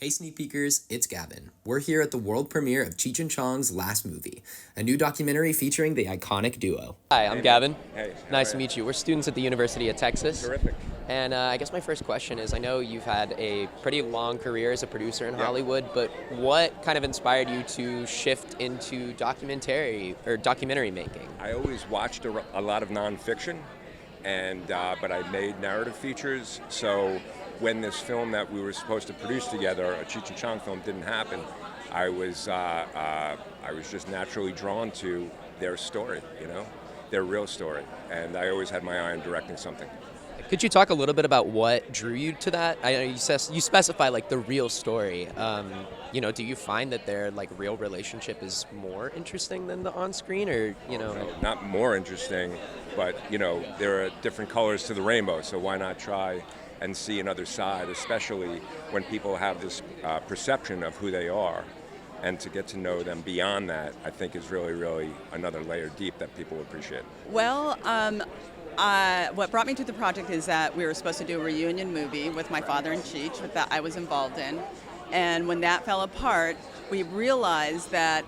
Hey sneak peekers, it's Gavin. We're here at the world premiere of Cheech and Chong's last movie, a new documentary featuring the iconic duo. Hi, I'm Gavin. Hey, Nice to meet you. We're students at the University of Texas. Terrific. And I guess my first question is, I know you've had a pretty long career as a producer in Hollywood, but what kind of inspired you to shift into documentary making? I always watched a lot of nonfiction, and but I made narrative features. So when this film that we were supposed to produce together, a Cheech and Chong film, didn't happen, I was just naturally drawn to their story, their real story, and I always had my eye on directing something. Could you talk a little bit about what drew you to that? I know you specify like the real story. Do you find that their like real relationship is more interesting than the on-screen, or No, not more interesting, but there are different colors to the rainbow, so why not try and see another side, especially when people have this perception of who they are, and to get to know them beyond that, I think is really, really another layer deep that people appreciate. Well, what brought me to the project is that we were supposed to do a reunion movie with my father and Cheech that I was involved in. And when that fell apart, we realized that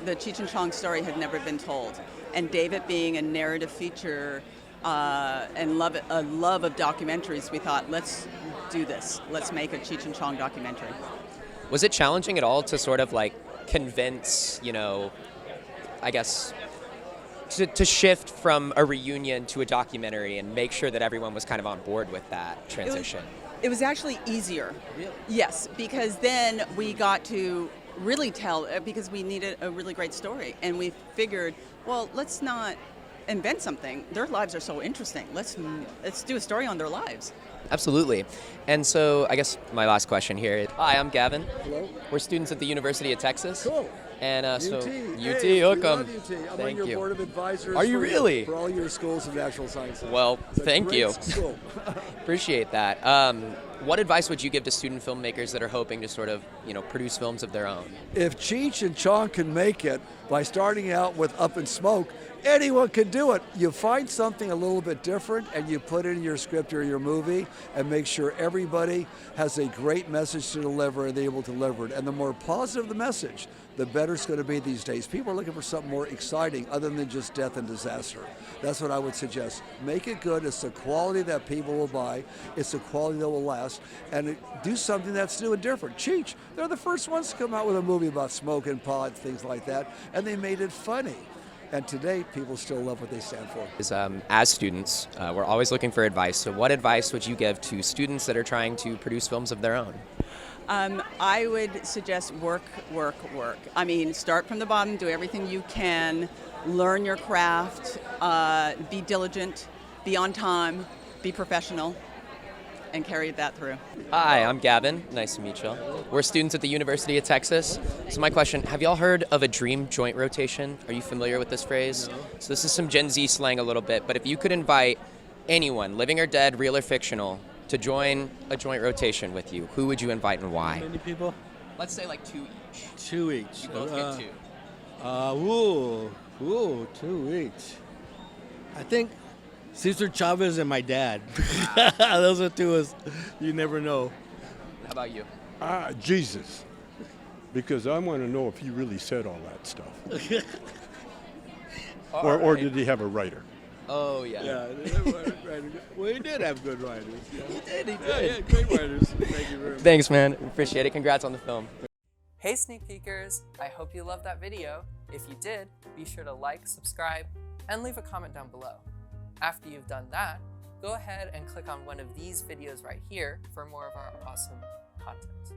the Cheech and Chong story had never been told. And David being a narrative feature and a love of documentaries, we thought, let's do this. Let's make a Cheech and Chong documentary. Was it challenging at all to sort of like convince, I guess, to shift from a reunion to a documentary and make sure that everyone was kind of on board with that transition? It was actually easier. Really? Yes, because then we got to really tell, because we needed a really great story. And we figured, well, let's not invent something. Their lives are so interesting. Let's do a story on their lives. Absolutely. And so I guess my last question here. Hi, I'm Gavin. Hello. We're students at the University of Texas. Cool. And UT. UT, Hey, welcome. we love UT. I'm Thank on your you. board of advisors. Are you really? For all your schools of natural sciences. Well, It's a thank great you. School. Appreciate that. What advice would you give to student filmmakers that are hoping to sort of, produce films of their own? If Cheech and Chong can make it by starting out with Up in Smoke, anyone can do it. You find something a little bit different and you put it in your script or your movie and make sure everybody has a great message to deliver and they're able to deliver it. And the more positive the message, the better it's going to be these days. People are looking for something more exciting other than just death and disaster. That's what I would suggest. Make it good. It's the quality that people will buy. It's the quality that will last. And do something that's new and different. Cheech, they're the first ones to come out with a movie about smoking pot, things like that, and they made it funny. And today, people still love what they stand for. As students, we're always looking for advice. So what advice would you give to students that are trying to produce films of their own? I would suggest work. I mean, start from the bottom, do everything you can, learn your craft, be diligent, be on time, be professional, and carry that through. Hi, I'm Gavin. Nice to meet you. We're students at the University of Texas. So my question, have y'all heard of a dream joint rotation? Are you familiar with this phrase? No. So this is some Gen Z slang a little bit, but if you could invite anyone, living or dead, real or fictional, to join a joint rotation with you, who would you invite and why? How many people? Let's say like two each. Two each. You both get two. Two each. I think Cesar Chavez and my dad. Those are two us. You never know. How about you? Jesus. Because I want to know if he really said all that stuff. Or did he have a writer? Oh, yeah. Yeah. Well, he did have good writers. He did. Yeah, great writers. Thank you very much. Thanks, man. Appreciate it. Congrats on the film. Hey sneak peekers, I hope you loved that video. If you did, be sure to like, subscribe, and leave a comment down below. After you've done that, go ahead and click on one of these videos right here for more of our awesome content.